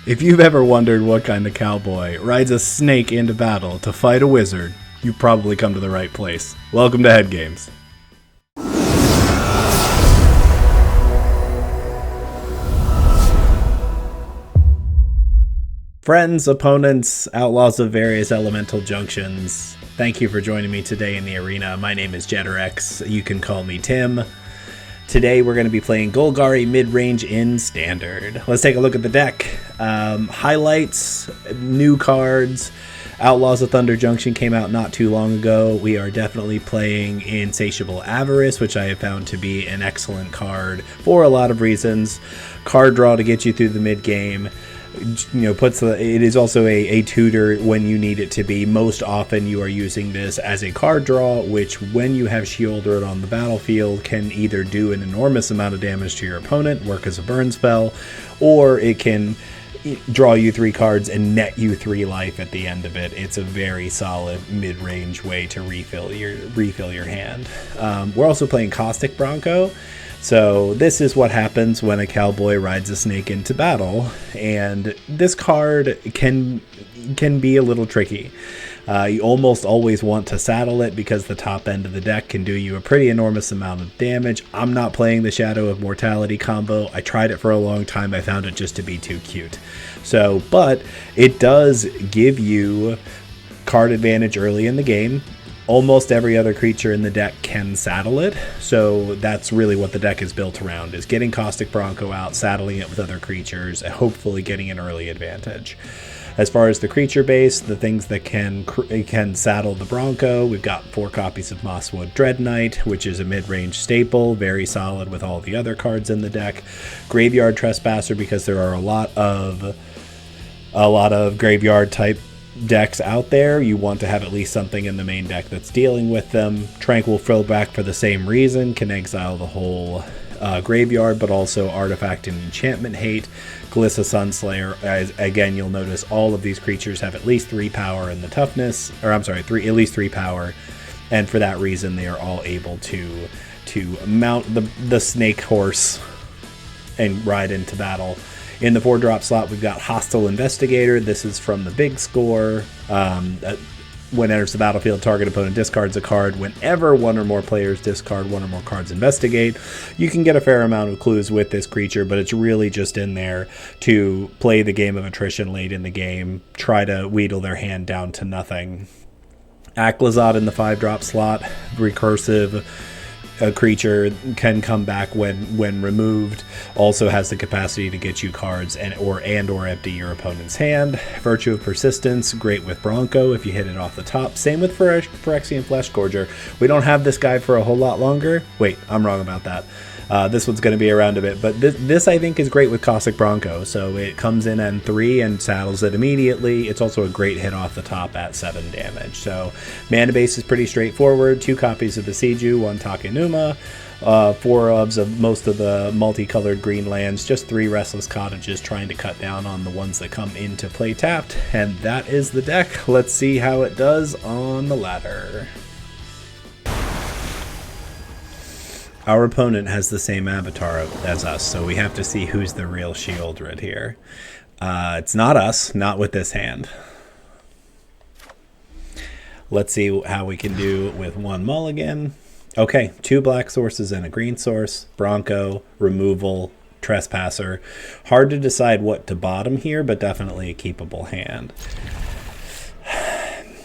If you've ever wondered what kind of cowboy rides a snake into battle to fight a wizard, you've probably come to the right place. Welcome to Head Games. Friends, opponents, outlaws of various elemental junctions, thank you for joining me today in the arena. My name is Jetterx. You can call me Tim. Today we're going to be playing Golgari Midrange in Standard. Let's take a look at the deck. Highlights, new cards. Outlaws of Thunder Junction came out not too long ago. We are definitely playing Insatiable Avarice, which I have found to be an excellent card for a lot of reasons. Card draw to get you through the mid game. It is also a tutor when you need it to be. Most often you are using this as a card draw, which when you have Shieldred on the battlefield can either do an enormous amount of damage to your opponent, work as a burn spell, or it can draw you 3 cards and net you 3 life at the end of it. It's a very solid mid-range way to refill your hand. We're also playing Caustic Bronco. So this is what happens when a cowboy rides a snake into battle, and this card can be a little tricky. You almost always want to saddle it because the top end of the deck can do you a pretty enormous amount of damage. I'm not playing the Shadow of Mortality combo. I tried it for a long time. I found it just to be too cute. But it does give you card advantage early in the game. Almost every other creature in the deck can saddle it, so that's really what the deck is built around, is getting Caustic Bronco out, saddling it with other creatures, and hopefully getting an early advantage. As far as the creature base, the things that can saddle the Bronco, we've got 4 copies of Mosswood Dread Knight, which is a mid-range staple, very solid with all the other cards in the deck. Graveyard Trespasser, because there are a lot of graveyard type decks out there. You want to have at least something in the main deck that's dealing with them. Tranquil Throwback, for the same reason, can exile the whole graveyard, but also Artifact and Enchantment Hate. Glissa Sunslayer, again, you'll notice all of these creatures have at least 3 power in the toughness, or I'm sorry, at least 3 power, and for that reason they are all able to mount the snake horse and ride into battle. In the 4-drop slot, we've got Hostile Investigator. This is from the big score. When enters the battlefield, target opponent discards a card. Whenever one or more players discard one or more cards investigate, you can get a fair amount of clues with this creature, but it's really just in there to play the game of attrition late in the game, try to wheedle their hand down to nothing. Aclazad in the 5-drop slot, recursive. A creature can come back when removed, also has the capacity to get you cards and or empty your opponent's hand. Virtue of Persistence, great with Bronco if you hit it off the top. Same with Phyrexian Fleshgorger. We don't have this guy for a whole lot longer. Wait, I'm wrong about that. This one's going to be around a bit, but this I think is great with Caustic Bronco. So it comes in N3 and saddles it immediately. It's also a great hit off the top at 7 damage. So mana base is pretty straightforward. 2 copies of Besiju, 1 Takenuma, 4 of most of the multicolored green lands, just 3 Restless Cottages, trying to cut down on the ones that come into play tapped. And that is the deck. Let's see how it does on the ladder. Our opponent has the same avatar as us, so we have to see who's the real Shieldred here. It's not us, not with this hand. Let's see how we can do with 1 mulligan. Okay, 2 black sources and a green source. Bronco, removal, Trespasser. Hard to decide what to bottom here, but definitely a keepable hand.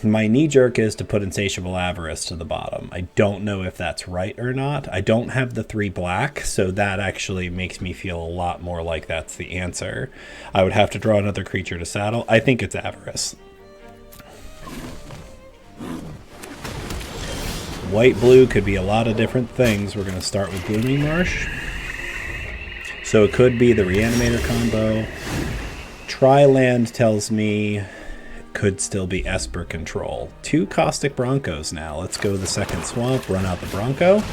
My knee-jerk is to put Insatiable Avarice to the bottom. I don't know if that's right or not. I don't have the 3 black, so that actually makes me feel a lot more like that's the answer. I would have to draw another creature to saddle. I think it's Avarice. White-blue could be a lot of different things. We're going to start with Blooming Marsh. So it could be the Reanimator combo. Tri-land tells me could still be Esper Control. 2 Caustic Broncos now. Let's go the second swamp, run out the Bronco.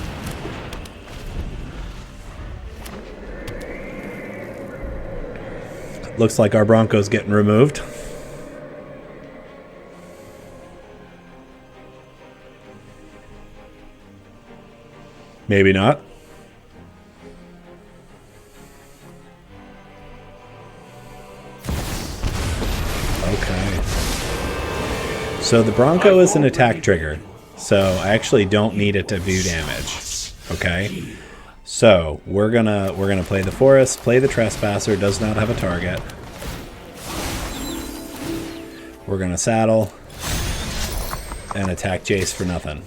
Looks like our Bronco's getting removed. Maybe not. So the Bronco is an attack trigger, so I actually don't need it to do damage. Okay, so we're gonna play the Forest, play the Trespasser. Does not have a target. We're gonna saddle and attack Jace for nothing.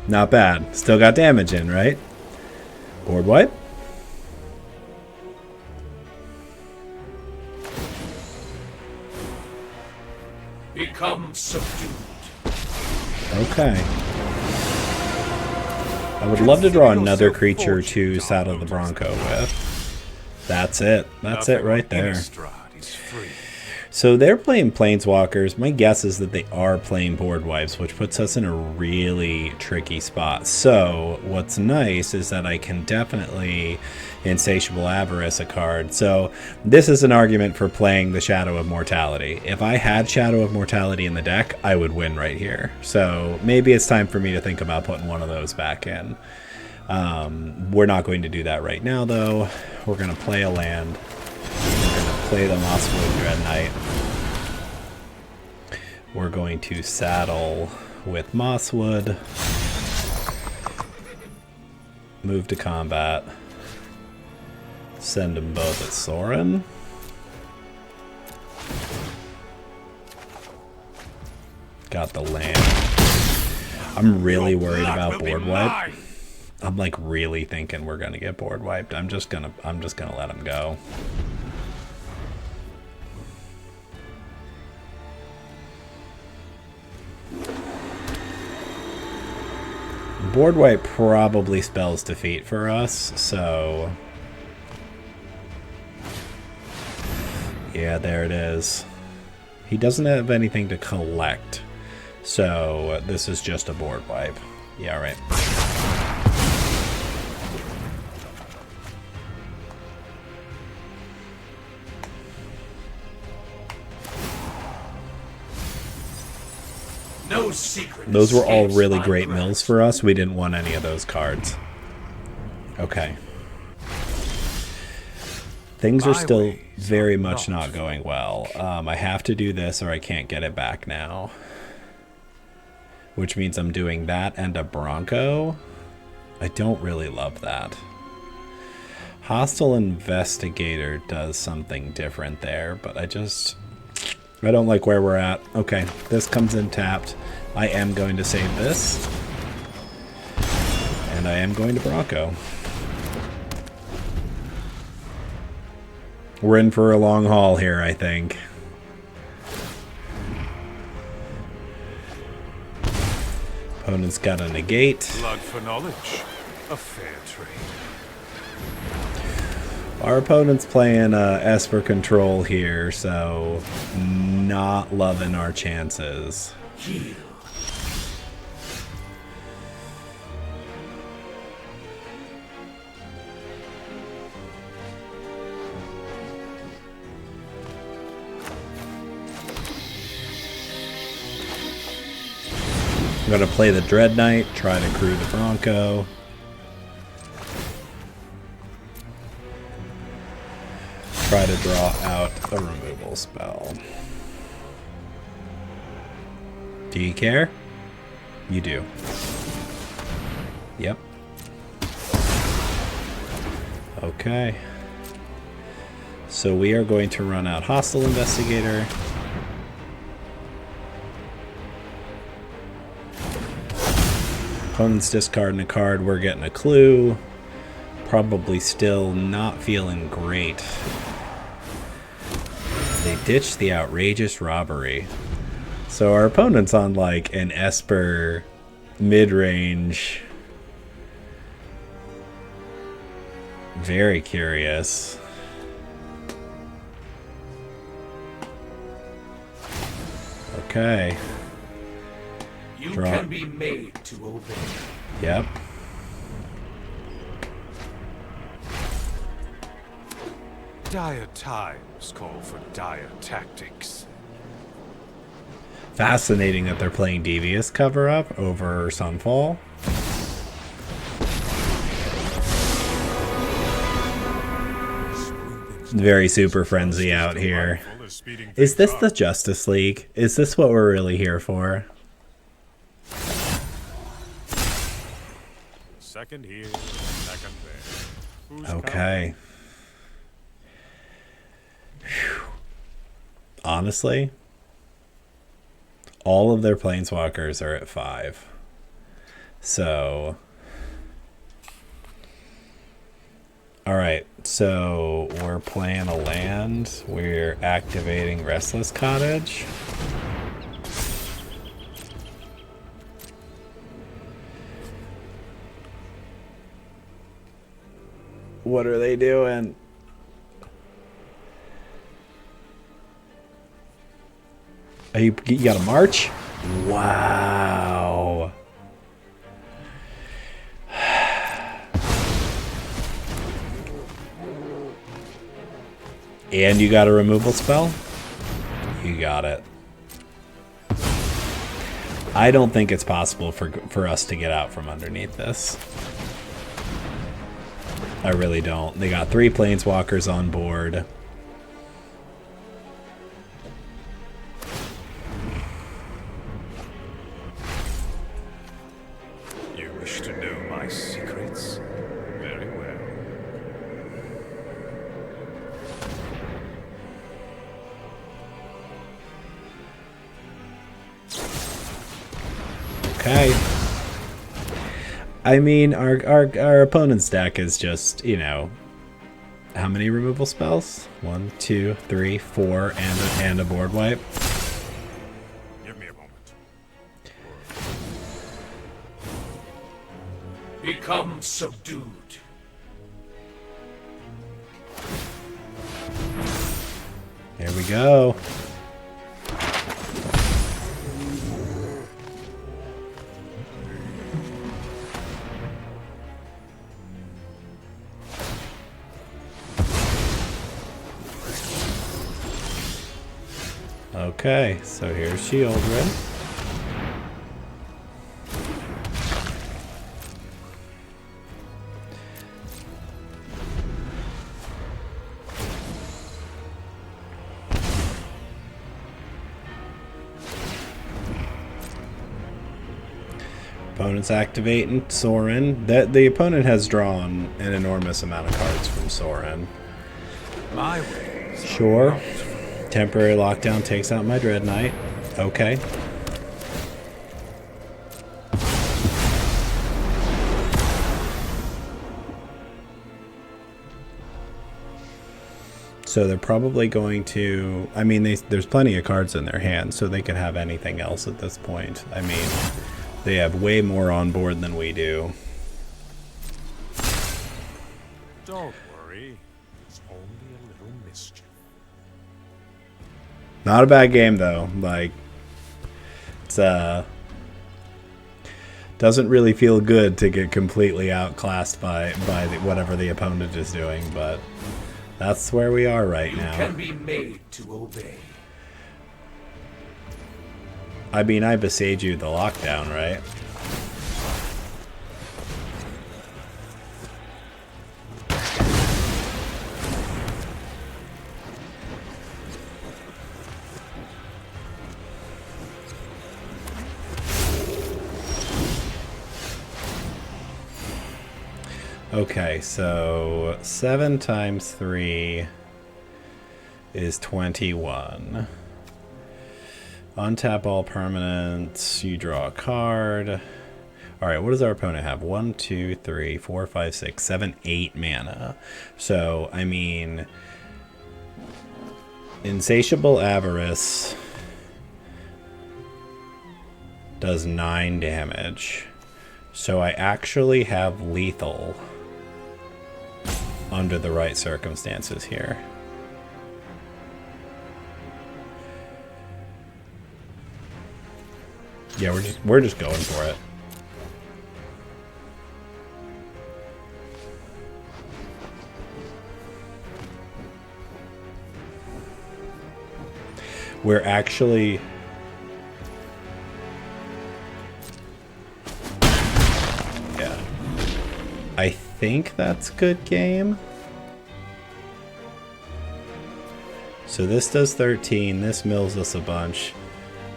Not bad. Still got damage in, right? Board wipe. Become subdued. Okay. I would love to draw another creature to saddle the Bronco with. That's it. That's it right there. So they're playing Planeswalkers. My guess is that they are playing board wipes, which puts us in a really tricky spot. So what's nice is that I can definitely Insatiable Avarice a card. So this is an argument for playing the Shadow of Mortality. If I had Shadow of Mortality in the deck, I would win right here. So maybe it's time for me to think about putting one of those back in. We're not going to do that right now, though. We're going to play a land. We're going to play the Mosswood Dread Knight. We're going to saddle with Mosswood. Move to combat. Send them both at Sorin. Got the land. I'm really worried about board wipe. I'm like really thinking we're gonna get board wiped. I'm just gonna let him go. Board wipe probably spells defeat for us, so yeah, there it is. He doesn't have anything to collect, so this is just a board wipe. Yeah, right. No secret. Those were all really great mills for us. We didn't want any of those cards. Okay. Things are still very much not going well. I have to do this or I can't get it back now. Which means I'm doing that and a Bronco. I don't really love that. Hostile Investigator does something different there, but I don't like where we're at. Okay, this comes in tapped. I am going to save this. And I am going to Bronco. We're in for a long haul here, I think. Opponent's got a negate. Blood for knowledge. A fair trade. Our opponent's playing Esper Control here, so not loving our chances. Heal. I'm going to play the Dread Knight, try to crew the Bronco. Try to draw out a removal spell. Do you care? You do. Yep. Okay. So we are going to run out Hostile Investigator. Opponent's discarding a card, we're getting a clue. Probably still not feeling great. They ditched the outrageous robbery. So our opponent's on like an Esper mid-range. Very curious. Okay. You Draw. can be made to obey. Yep. Dire times call for dire tactics. Fascinating that they're playing Devious cover-up over Sunfall. Smooth and Very super frenzy out here. Is this the Justice League? Is this what we're really here for? Second here, second there. Who's Okay. Whew. Honestly, all of their planeswalkers are at 5. So, alright, so we're playing a land. We're activating Restless Cottage. What are they doing? You got a march? Wow. And you got a removal spell? You got it. I don't think it's possible for us to get out from underneath this. I really don't. They got 3 planeswalkers on board. You wish to know my secrets? Very well. Okay. I mean, our opponent's deck is just, you know, how many removal spells? 1, 2, 3, 4, and a board wipe. Give me a moment. Become subdued. Here we go. Okay, so here's Shieldred. Opponent's activating Sorin. The opponent has drawn an enormous amount of cards from Sorin. My ways. Sure. Temporary lockdown takes out my Dread Knight. Okay. So they're probably going to... I mean, there's plenty of cards in their hand, so they could have anything else at this point. I mean, they have way more on board than we do. Don't worry. It's only a little mischief. Not a bad game, though. Like, it's, doesn't really feel good to get completely outclassed by whatever the opponent is doing, but that's where we are right now. You can be made to obey. I mean, I besiege you the lockdown, right? Okay, so 7 times 3 is 21. Untap all permanents. You draw a card. Alright, what does our opponent have? 1, 2, 3, 4, 5, 6, 7, 8 mana. So, I mean... Insatiable Avarice does 9 damage. So I actually have lethal under the right circumstances here. Yeah, we're just going for it. We're actually... Yeah. I think that's good game. So this does 13. This mills us a bunch.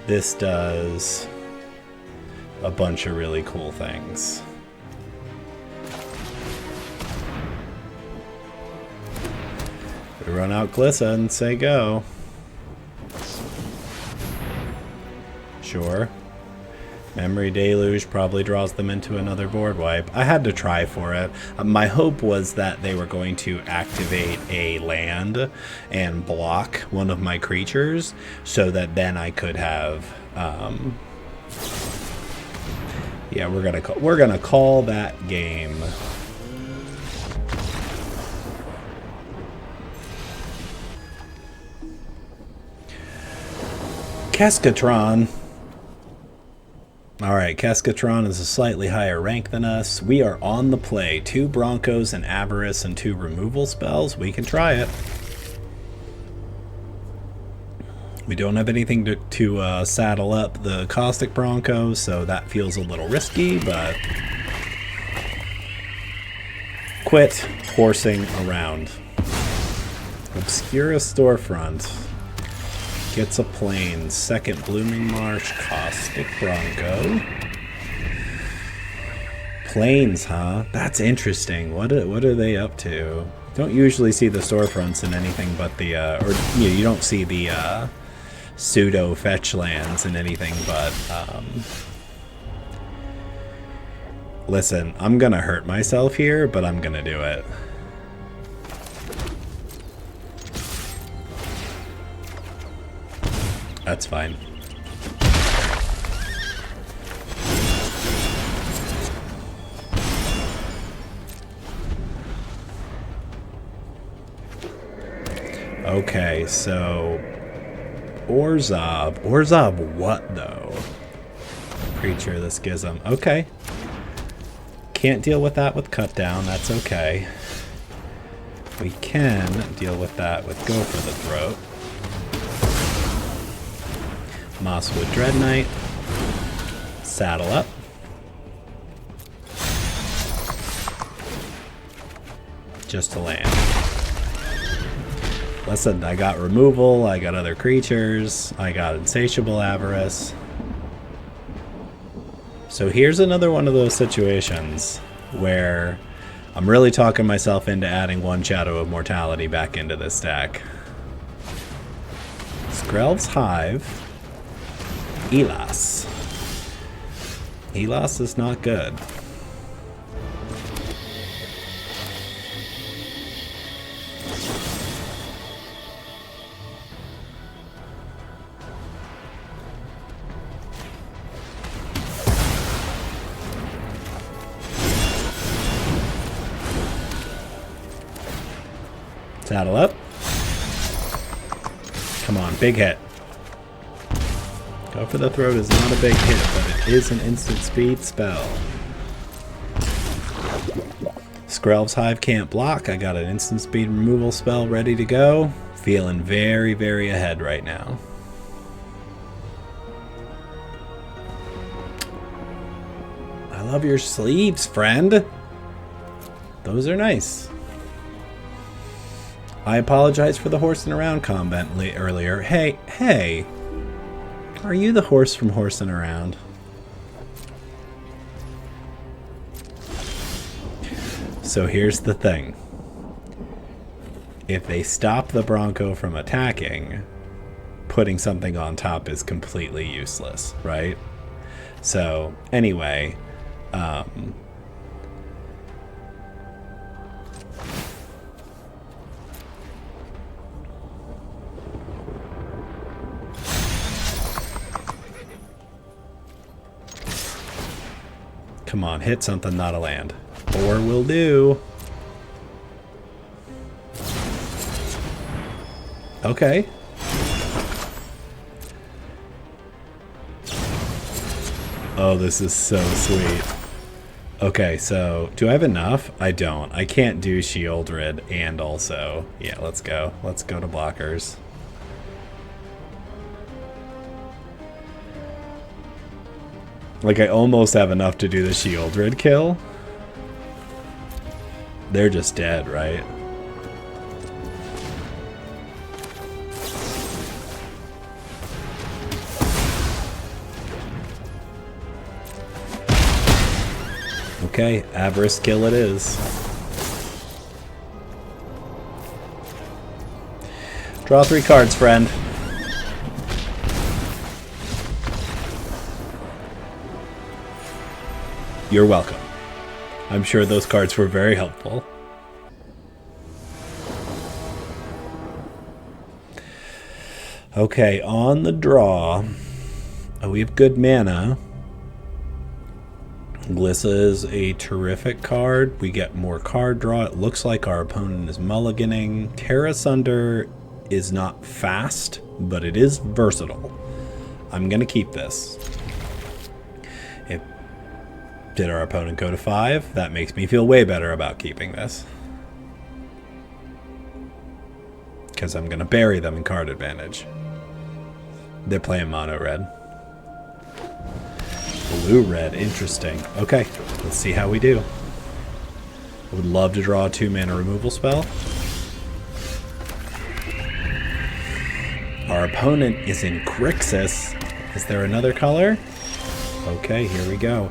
This does a bunch of really cool things. We run out Glissa and say go. Sure. Memory Deluge probably draws them into another board wipe. I had to try for it. My hope was that they were going to activate a land and block one of my creatures so that then I could have yeah, we're gonna call that game. Keskatron. Alright, Keskatron is a slightly higher rank than us. We are on the play. 2 Broncos, an Avarice, and 2 removal spells. We can try it. We don't have anything to saddle up the Caustic Bronco, so that feels a little risky, but... Quit horsing around. Obscura Storefront. Gets a plane. Second Blooming Marsh, Caustic Bronco. Planes, huh? That's interesting. What are they up to? Don't usually see the storefronts in anything but the you don't see the pseudo fetch lands in anything but listen, I'm gonna hurt myself here, but I'm gonna do it. That's fine. Okay, so Orzhov. Orzhov what, though? Creature, the Schism. Okay. Can't deal with that with Cut Down. That's okay. We can deal with that with Go for the Throat. Mosswood Dread Knight. Saddle up. Just to land. Listen, I got removal, I got other creatures, I got Insatiable Avarice. So here's another one of those situations where I'm really talking myself into adding 1 Shadow of Mortality back into this deck. Skrelv's Hive. Elas. Elas is not good. Saddle up. Come on, big hit. Go for the Throat is not a big hit, but it is an instant speed spell. Skrelv's Hive can't block. I got an instant speed removal spell ready to go. Feeling very, very ahead right now. I love your sleeves, friend. Those are nice. I apologize for the horsing around comment earlier. Hey. Are you the horse from horsing around? So here's the thing. If they stop the Bronco from attacking, putting something on top is completely useless, right? So, anyway, come on, hit something, not a land. Or will do. Okay. Oh, this is so sweet. Okay, so do I have enough? I don't. I can't do Shieldred and also... Yeah, let's go. Let's go to blockers. Like, I almost have enough to do the Shieldred kill. They're just dead, right? Okay, Avarice kill it is. Draw 3 cards, friend. You're welcome. I'm sure those cards were very helpful. Okay, on the draw, we have good mana. Glissa is a terrific card. We get more card draw. It looks like our opponent is mulliganing. Terra Sunder is not fast, but it is versatile. I'm going to keep this. Did our opponent go to 5? That makes me feel way better about keeping this. Because I'm going to bury them in card advantage. They're playing mono red. Blue red, interesting. Okay, let's see how we do. I would love to draw a 2-mana removal spell. Our opponent is in Grixis. Is there another color? Okay, here we go.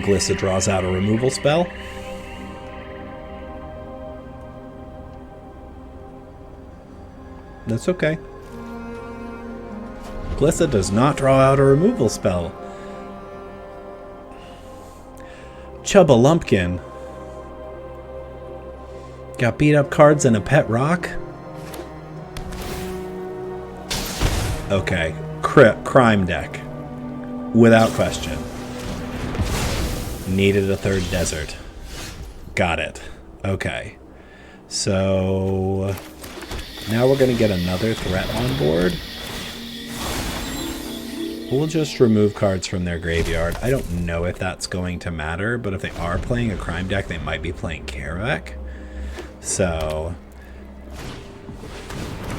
Glissa draws out a removal spell. That's okay. Glissa does not draw out a removal spell. Chubba Lumpkin. Got beat up cards and a pet rock? Okay. Crime deck. Without question. Needed a 3rd desert. Got it. Okay. So now we're going to get another threat on board. We'll just remove cards from their graveyard. I don't know if that's going to matter, but if they are playing a crime deck, they might be playing Karavek. So,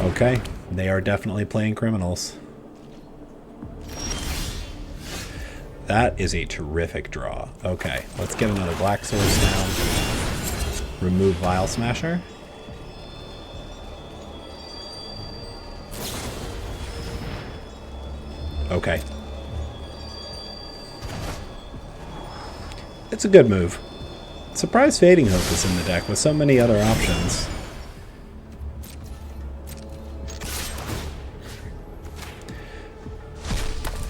okay. They are definitely playing criminals. That is a terrific draw. Okay, let's get another black source down. Remove Vial Smasher. Okay. It's a good move. Surprised Fading Hope is in the deck with so many other options.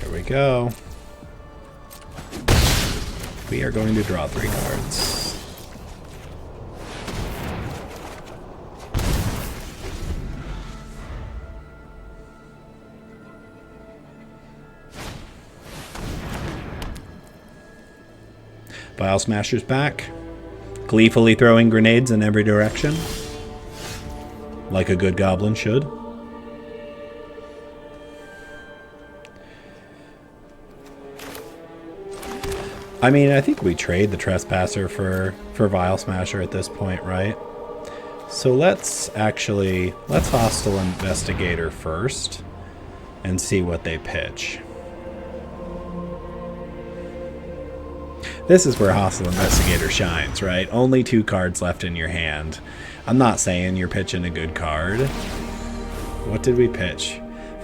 Here we go. We are going to draw 3 cards. Vial Smasher's back, gleefully throwing grenades in every direction, like a good goblin should. I mean, I think we trade the Trespasser for Vial Smasher at this point, right? So let's Hostile Investigator first and see what they pitch. This is where Hostile Investigator shines, right? Only 2 cards left in your hand. I'm not saying you're pitching a good card. What did we pitch?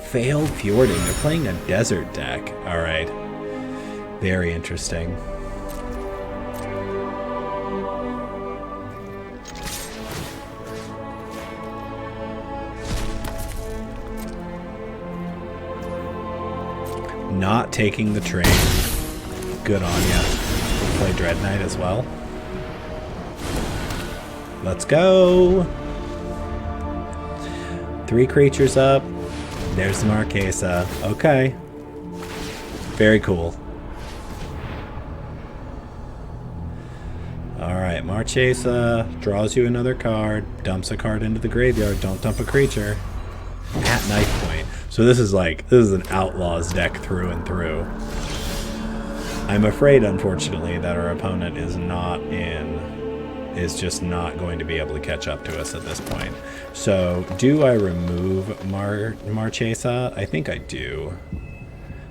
Failed Fjording. They're playing a desert deck. Alright. Very interesting. Not taking the train. Good on ya. We'll play Dread Knight as well. Let's go. 3 creatures up. There's the Marquesa. Okay. Very cool. Alright, Marchesa draws you another card, dumps a card into the graveyard, don't dump a creature. At knife point. So this is an Outlaws deck through and through. I'm afraid, unfortunately, that our opponent is just not going to be able to catch up to us at this point. So, do I remove Marchesa? I think I do.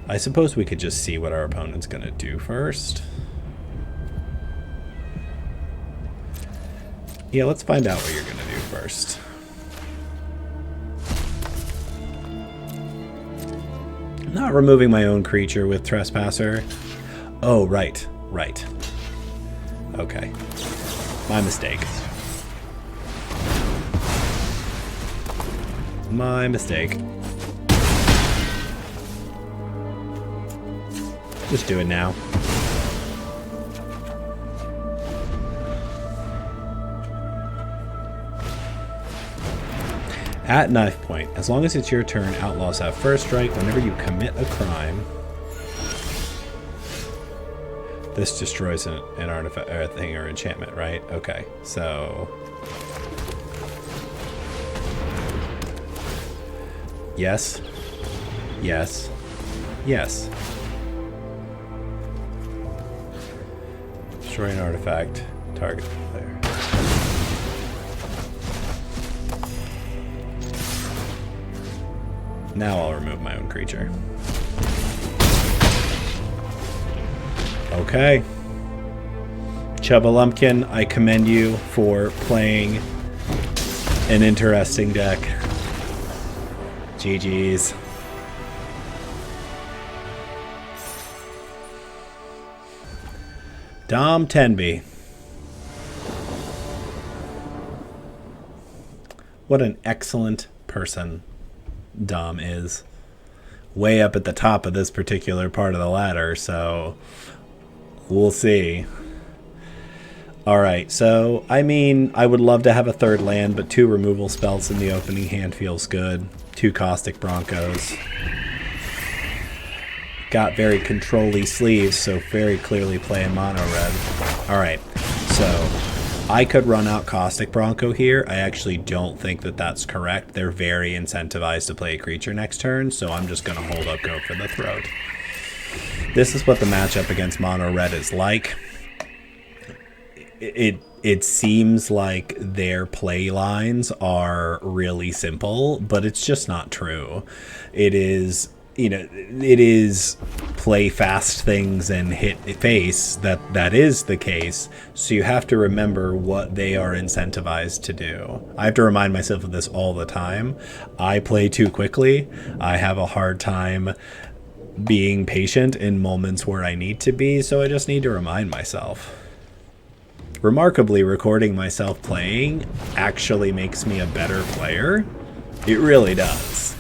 I suppose we could just see what our opponent's going to do first. Yeah, let's find out what you're going to do first. Not removing my own creature with Trespasser. Oh, right. Right. Okay. My mistake. My mistake. Just do it now. At knife point, as long as it's your turn, outlaws have first strike whenever you commit a crime. This destroys an artifact, or a thing, or enchantment, right? Okay, so... Yes. Yes. Yes. Destroy an artifact. Target player. Now I'll remove my own creature. Okay. Chubba Lumpkin, I commend you for playing an interesting deck. GG's. Dom Tenby. What an excellent person Dom is. Way up at the top of this particular part of the ladder, so we'll see. Alright, so, I mean, I would love to have a third land, but 2 removal spells in the opening hand feels good. 2 Caustic Broncos. Got very control-y sleeves, so very clearly playing mono red. Alright, so I could run out Caustic Bronco here. I actually don't think that that's correct. They're very incentivized to play a creature next turn, so I'm just going to hold up, go for the throat. This is what the matchup against mono red is like. It seems like their play lines are really simple, but it's just not true. It is, you know, it is play fast things and hit face. That is the case. So you have to remember what they are incentivized to do. I have to remind myself of this all the time. I play too quickly. I have a hard time being patient in moments where I need to be, so I just need to remind myself. Remarkably, recording myself playing actually makes me a better player. It really does.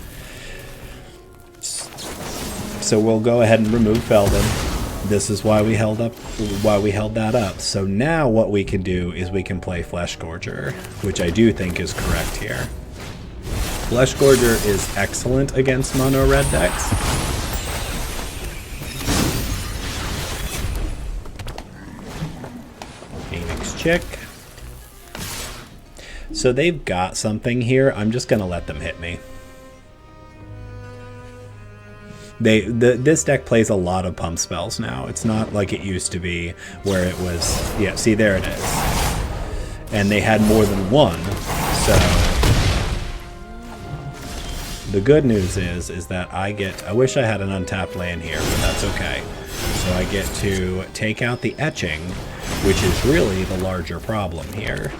So we'll go ahead and remove Feldon. This is why we held that up. So now what we can do is we can play Flesh Gorger, which I do think is correct here. Flesh Gorger is excellent against mono red decks. Chick. So they've got something here. I'm just gonna let them hit me. This deck plays a lot of pump spells now. It's not like it used to be where it was, yeah, see, there it is. And they had more than one. So the good news is that I wish I had an untapped land here, but that's okay. So I get to take out the etching, which is really the larger problem here.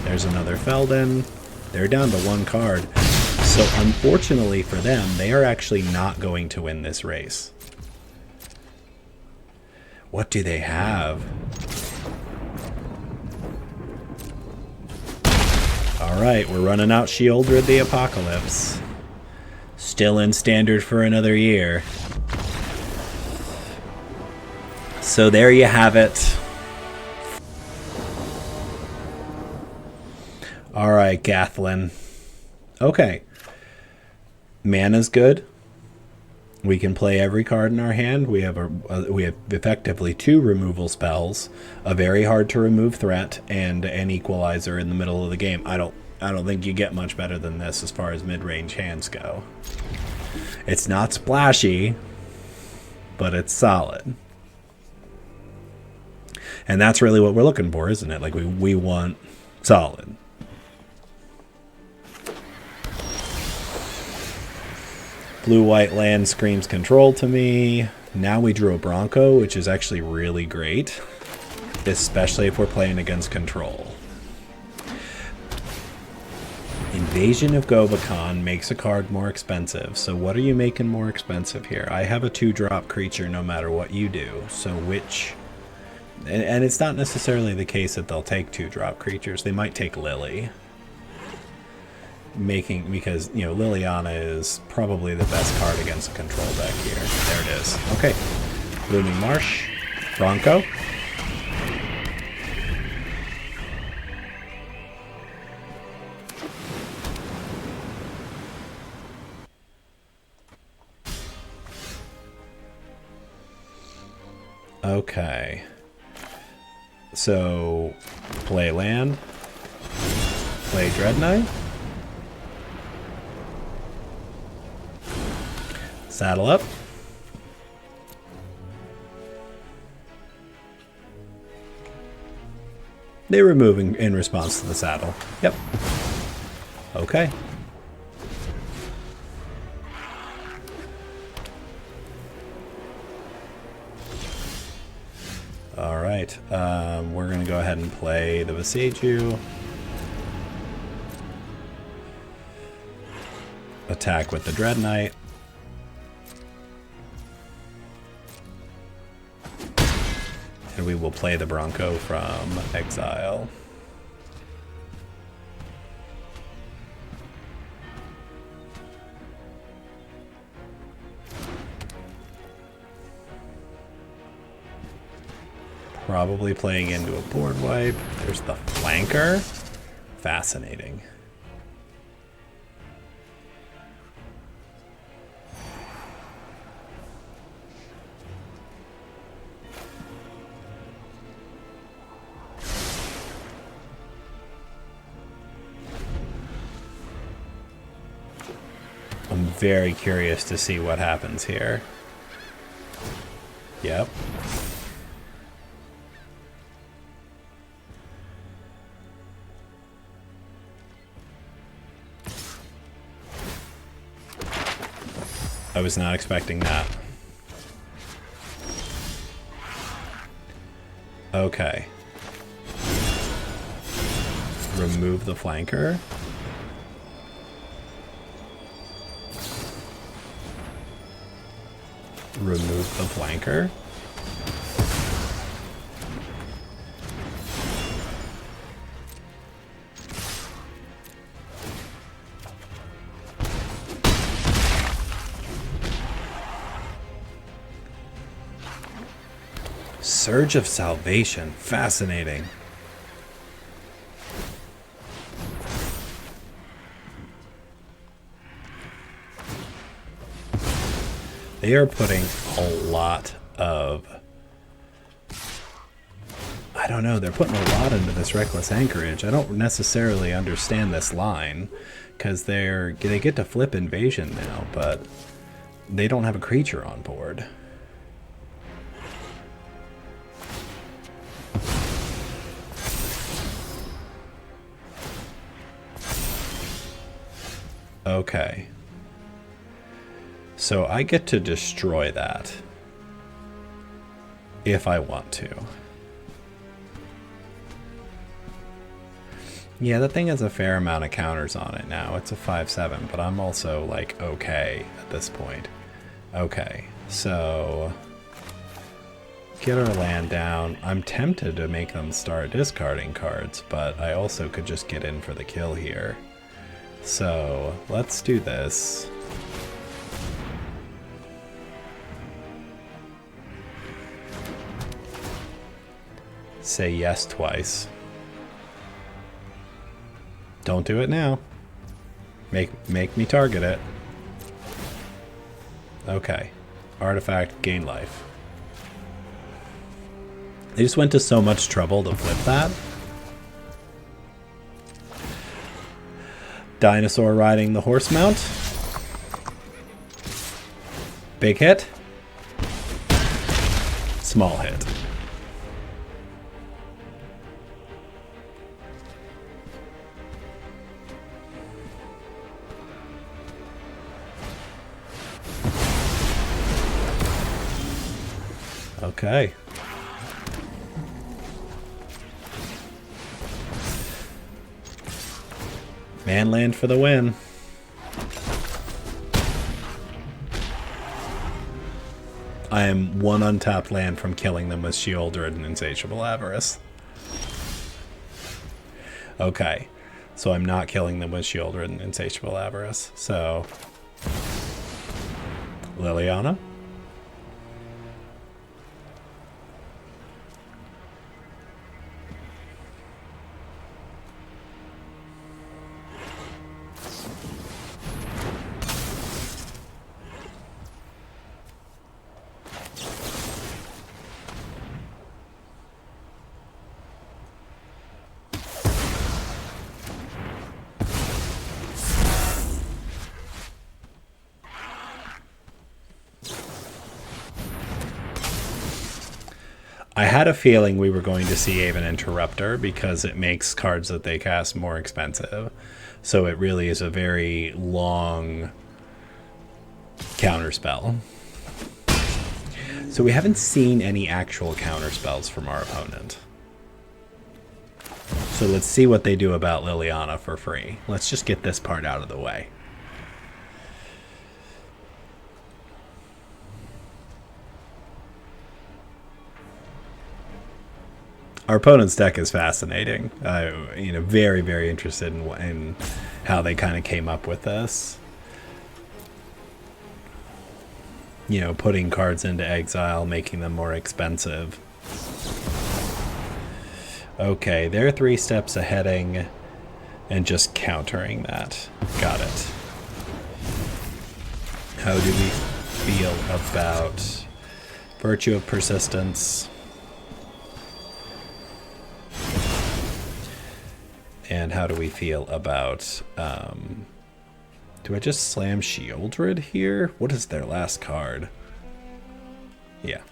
There's another Feldon. They're down to 1 card. So unfortunately for them, they are actually not going to win this race. What do they have? Alright, we're running out Sheoldred the Apocalypse. Still in standard for another year. So there you have it. Alright, Gathlin. Okay. Mana's good. We can play every card in our hand. We have effectively 2 removal spells, a very hard to remove threat, and an equalizer in the middle of the game. I don't think you get much better than this as far as mid-range hands go. It's not splashy, but it's solid. And that's really what we're looking for, isn't it? Like we want solid. Blue-white land screams control to me. Now we drew a Bronco, which is actually really great, especially if we're playing against control. Invasion of Gobakon makes a card more expensive. So what are you making more expensive here? I have a 2-drop creature no matter what you do. So which... And it's not necessarily the case that they'll take 2-drop creatures. They might take Lily. Because, you know, Liliana is probably the best card against a control deck here. There it is. Okay. Blooming Marsh. Bronco. Okay. So, play land. Play Dread Knight. Saddle up. They were moving in response to the saddle. Yep. Okay. Alright. We're going to go ahead and play the Viseju. Attack with the Dread Knight. And we will play the Bronco from exile. Probably playing into a board wipe. There's the flanker. Fascinating. I'm very curious to see what happens here. Yep. I was not expecting that. Okay. Remove the flanker. Remove the flanker. Surge of Salvation. Fascinating. They are putting a lot of... I don't know, they're putting a lot into this Reckless Anchorage. I don't necessarily understand this line, because they get to flip Invasion now, but they don't have a creature on board. Okay. So I get to destroy that if I want to. Yeah, the thing has a fair amount of counters on it now. It's a 5/7, but I'm also like okay at this point. Okay, so get our land down. I'm tempted to make them start discarding cards, but I also could just get in for the kill here. So let's do this. Say yes twice. Don't do it now. Make me target it. Okay. Artifact, gain life. They just went to so much trouble to flip that. Dinosaur riding the horse mount. Big hit. Small hit. Okay. Manland for the win. I am one untapped land from killing them with Sheoldred and Insatiable Avarice. Okay, so I'm not killing them with Sheoldred and Insatiable Avarice. So, Liliana? I had a feeling we were going to see Aven Interrupter because it makes cards that they cast more expensive. So it really is a very long counterspell. So we haven't seen any actual counterspells from our opponent. So let's see what they do about Liliana for free. Let's just get this part out of the way. Our opponent's deck is fascinating. Very, very interested in how they kind of came up with this. Putting cards into exile, making them more expensive. Okay, they're 3 steps aheading and just countering that. Got it. How do we feel about Virtue of Persistence? And how do we feel about, do I just slam Sheoldred here? What is their last card? Yeah.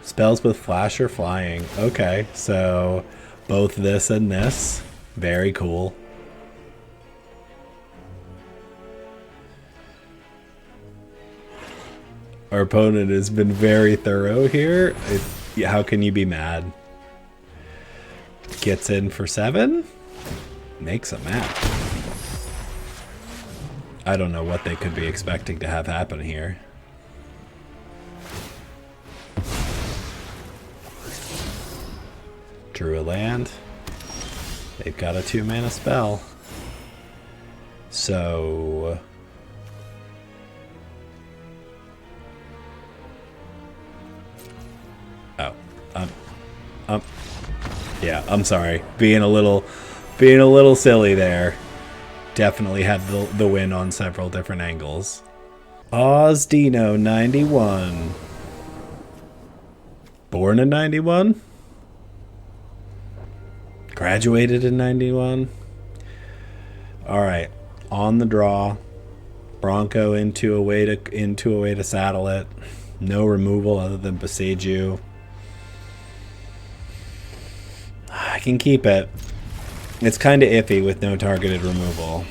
Spells with flash or flying. Okay, so both this and this. Very cool. Our opponent has been very thorough here. How can you be mad? Gets in for 7. Makes a map. I don't know what they could be expecting to have happen here. Drew a land. They've got a 2-mana spell. So... yeah, I'm sorry. Being a little silly there. Definitely had the win on several different angles. Ozdino 91. Born in 91? Graduated in 91? Alright. On the draw. Bronco into a way to saddle it. No removal other than Besiege You. I can keep it. It's kind of iffy with no targeted removal.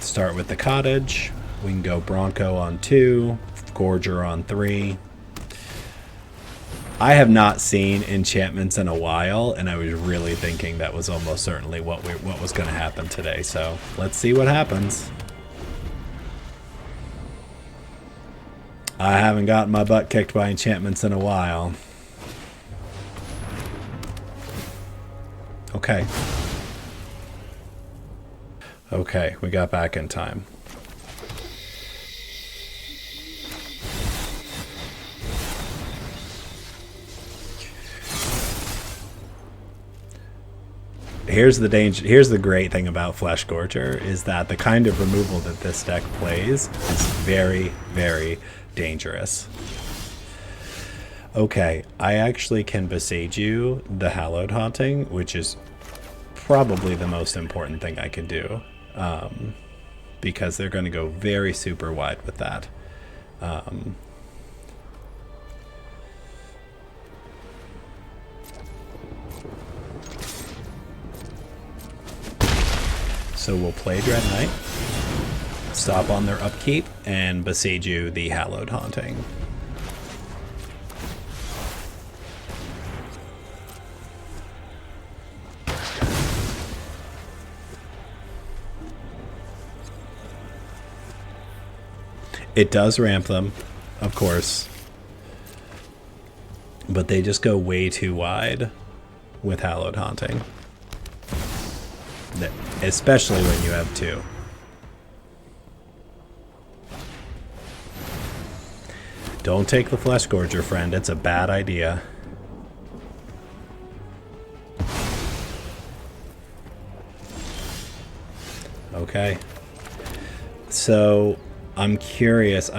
Start with the Cottage. We can go Bronco on 2, Gorger on 3. I have not seen enchantments in a while, and I was really thinking that was almost certainly what was going to happen today. So let's see what happens. I haven't gotten my butt kicked by enchantments in a while. Okay. Okay, we got back in time. Here's the danger. Here's the great thing about Flesh Gorger is that the kind of removal that this deck plays is very, very dangerous. Okay, I actually can Besiege You the Hallowed Haunting, which is probably the most important thing I can do, because they're going to go very super wide with that. So we'll play Dread Knight, stop on their upkeep and Boseiju the Hallowed Haunting. It does ramp them, of course, but they just go way too wide with Hallowed Haunting, especially when you have two. Don't take the Flesh Gorger, friend. It's a bad idea. Okay. So I'm curious.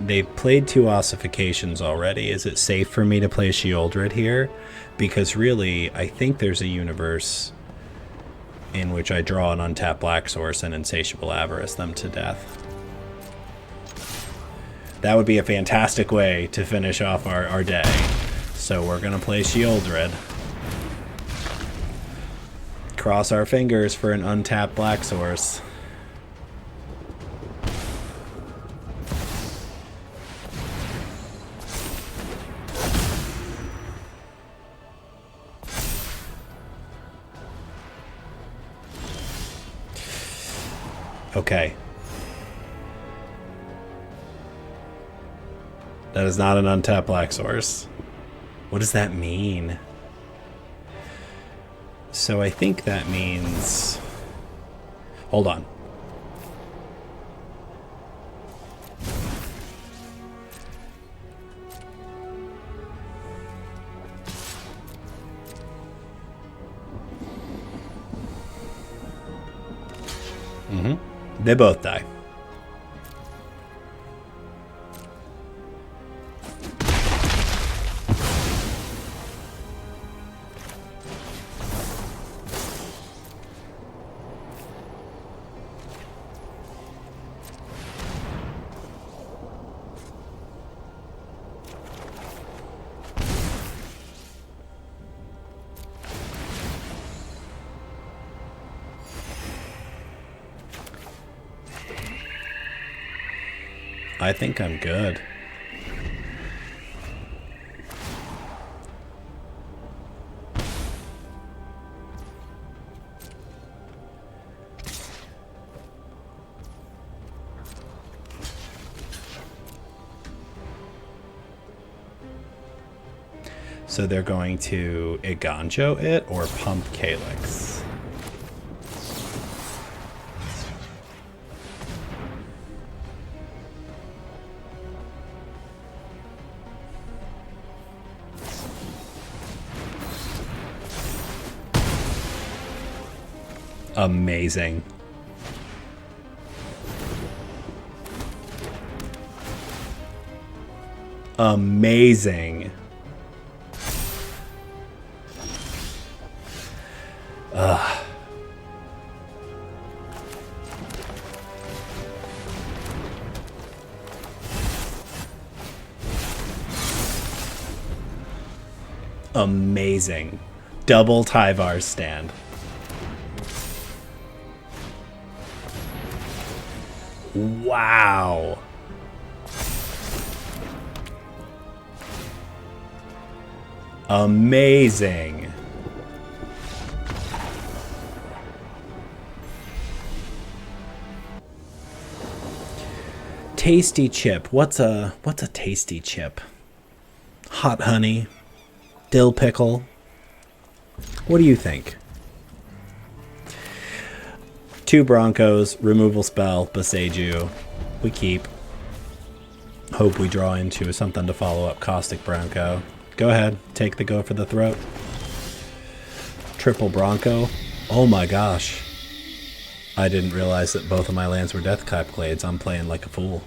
They've played two ossifications already. Is it safe for me to play Sheoldred here? Because really, I think there's a universe in which I draw an untapped Black Source and Insatiable Avarice them to death. That would be a fantastic way to finish off our day. So we're going to play Sheoldred. Cross our fingers for an untapped Black Source. Okay. That is not an untapped Black Source. What does that mean? So I think that means... Hold on. They both die. I think I'm good. So they're going to Iganjo it or pump Calyx. Amazing. Amazing. Ugh. Amazing. Double Tyvar stand. Wow. Amazing. Tasty chip. What's a tasty chip? Hot honey, dill pickle. What do you think? 2 Broncos, removal spell, Boseiju. We keep. Hope we draw into something to follow up Caustic Bronco. Go ahead, take the go for the throat. Triple Bronco. Oh my gosh. I didn't realize that both of my lands were Deathclap Glades. I'm playing like a fool.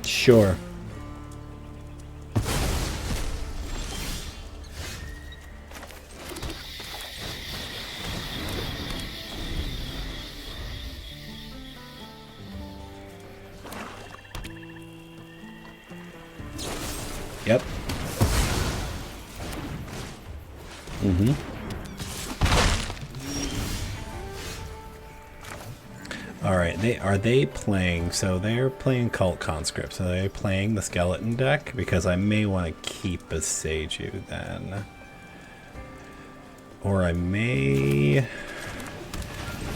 Sure. Yep. right, are they playing? So they're playing Cult Conscript. So they're playing the Skeleton deck because I may want to keep a Seiju then, or I may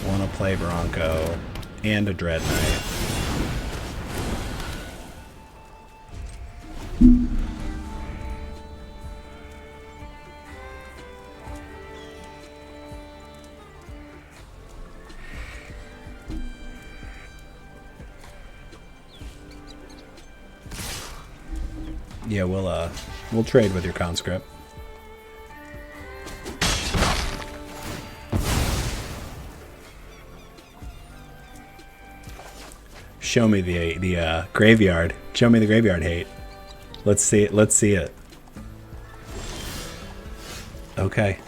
want to play Bronco and a Dread Knight. Yeah, we'll trade with your conscript. Show me the graveyard. Show me the graveyard hate. Let's see it. Let's see it. Okay.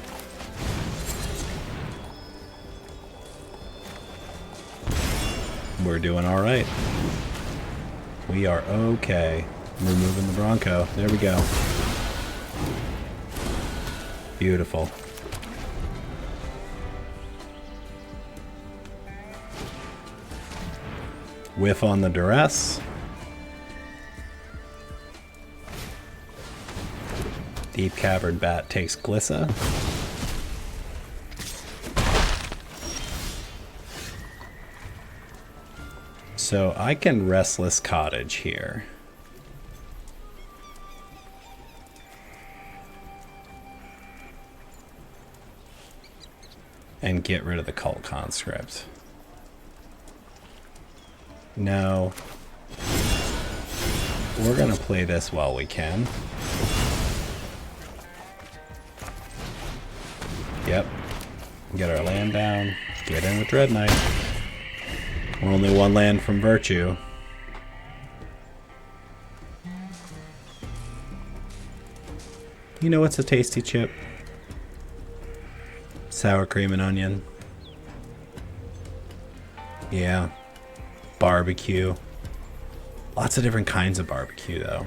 We're doing all right. We are okay. We're moving the Bronco. There we go. Beautiful. Whiff on the duress. Deep Cavern Bat takes Glissa. So I can Restless Cottage here. And get rid of the Cult Conscript. No. We're going to play this while we can. Yep. Get our land down. Get in with Dread Knight. We're only one land from Virtue. You know what's a tasty chip? Sour cream and onion. Yeah. Barbecue. Lots of different kinds of barbecue, though.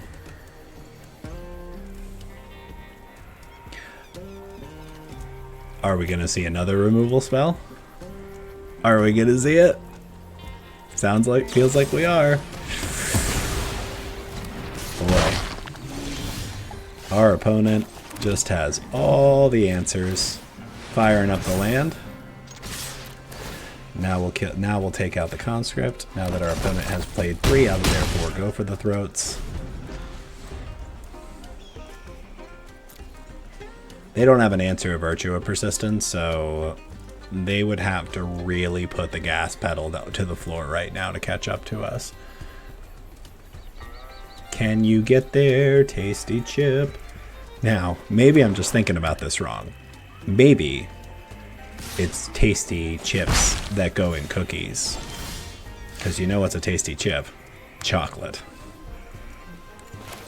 Are we going to see another removal spell? Are we going to see it? Sounds like, feels like we are. Boy. Our opponent just has all the answers. Firing up the land. Now we'll take out the conscript. Now that our opponent has played 3 out of their 4, go for the throats. They don't have an answer of Virtue of Persistence, so they would have to really put the gas pedal to the floor right now to catch up to us. Can you get there, tasty chip? Now, maybe I'm just thinking about this wrong. Maybe it's tasty chips that go in cookies. Because you know what's a tasty chip? Chocolate.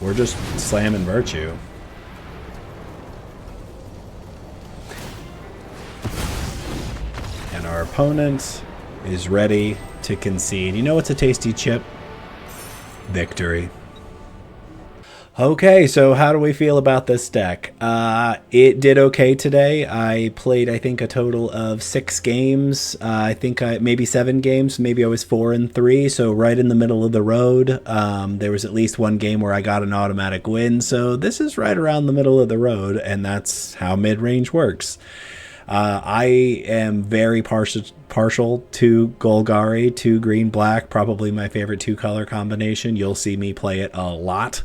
We're just slamming Virtue. And our opponent is ready to concede. You know what's a tasty chip? Victory. Okay, so how do we feel about this deck? It did okay today. I played, I think, a total of 6 games. I think maybe 7 games. Maybe I was 4-3, so right in the middle of the road. There was at least one game where I got an automatic win, so this is right around the middle of the road, and that's how mid-range works. I am very partial to Golgari, 2 green black, probably my favorite 2-color combination. You'll see me play it a lot.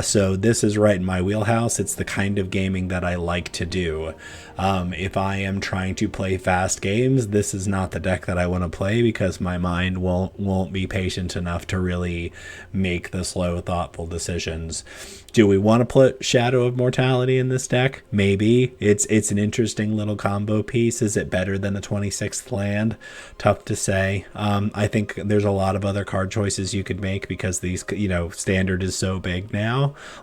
So this is right in my wheelhouse. It's the kind of gaming that I like to do. If I am trying to play fast games, this is not the deck that I want to play because my mind won't be patient enough to really make the slow, thoughtful decisions. Do we want to put Shadow of Mortality in this deck? Maybe. It's an interesting little combo piece. Is it better than a 26th land? Tough to say. I think there's a lot of other card choices you could make because these, standard is so big now.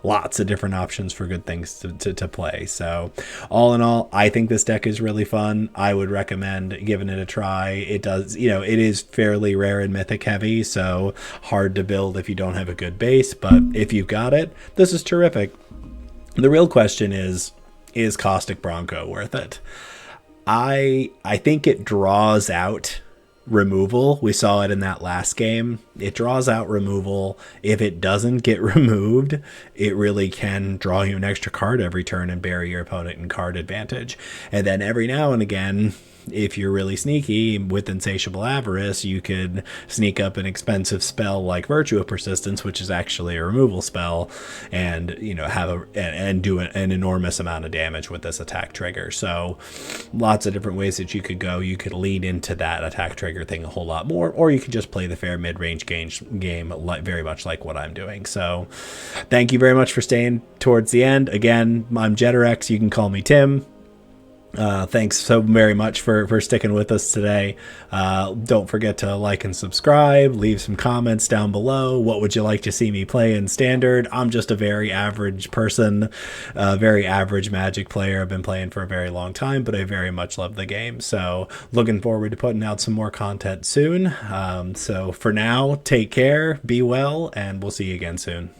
Lots of different options for good things to play. So all in all, I think this deck is really fun. I would recommend giving it a try. It does, it is fairly rare and mythic heavy, so hard to build if you don't have a good base, but if you've got it, this is terrific. The real question is Caustic Bronco worth it? I think it draws out removal. We saw it in that last game. It draws out removal. If it doesn't get removed, it really can draw you an extra card every turn and bury your opponent in card advantage. And then every now and again, if you're really sneaky with Insatiable Avarice, you could sneak up an expensive spell like Virtue of Persistence, which is actually a removal spell, and have and do an enormous amount of damage with this attack trigger. So lots of different ways that you could go. You could lean into that attack trigger thing a whole lot more, or you could just play the fair mid-range game very much like what I'm doing. So thank you very much for staying towards the end. Again, I'm Jeterex. You can call me Tim. Thanks so very much for sticking with us today. Don't forget to like and subscribe. Leave some comments down below. What would you like to see me play in Standard? I'm just a very average person, a very average Magic player. I've been playing for a very long time, but I very much love the game. So looking forward to putting out some more content soon. So for now, take care, be well, and we'll see you again soon.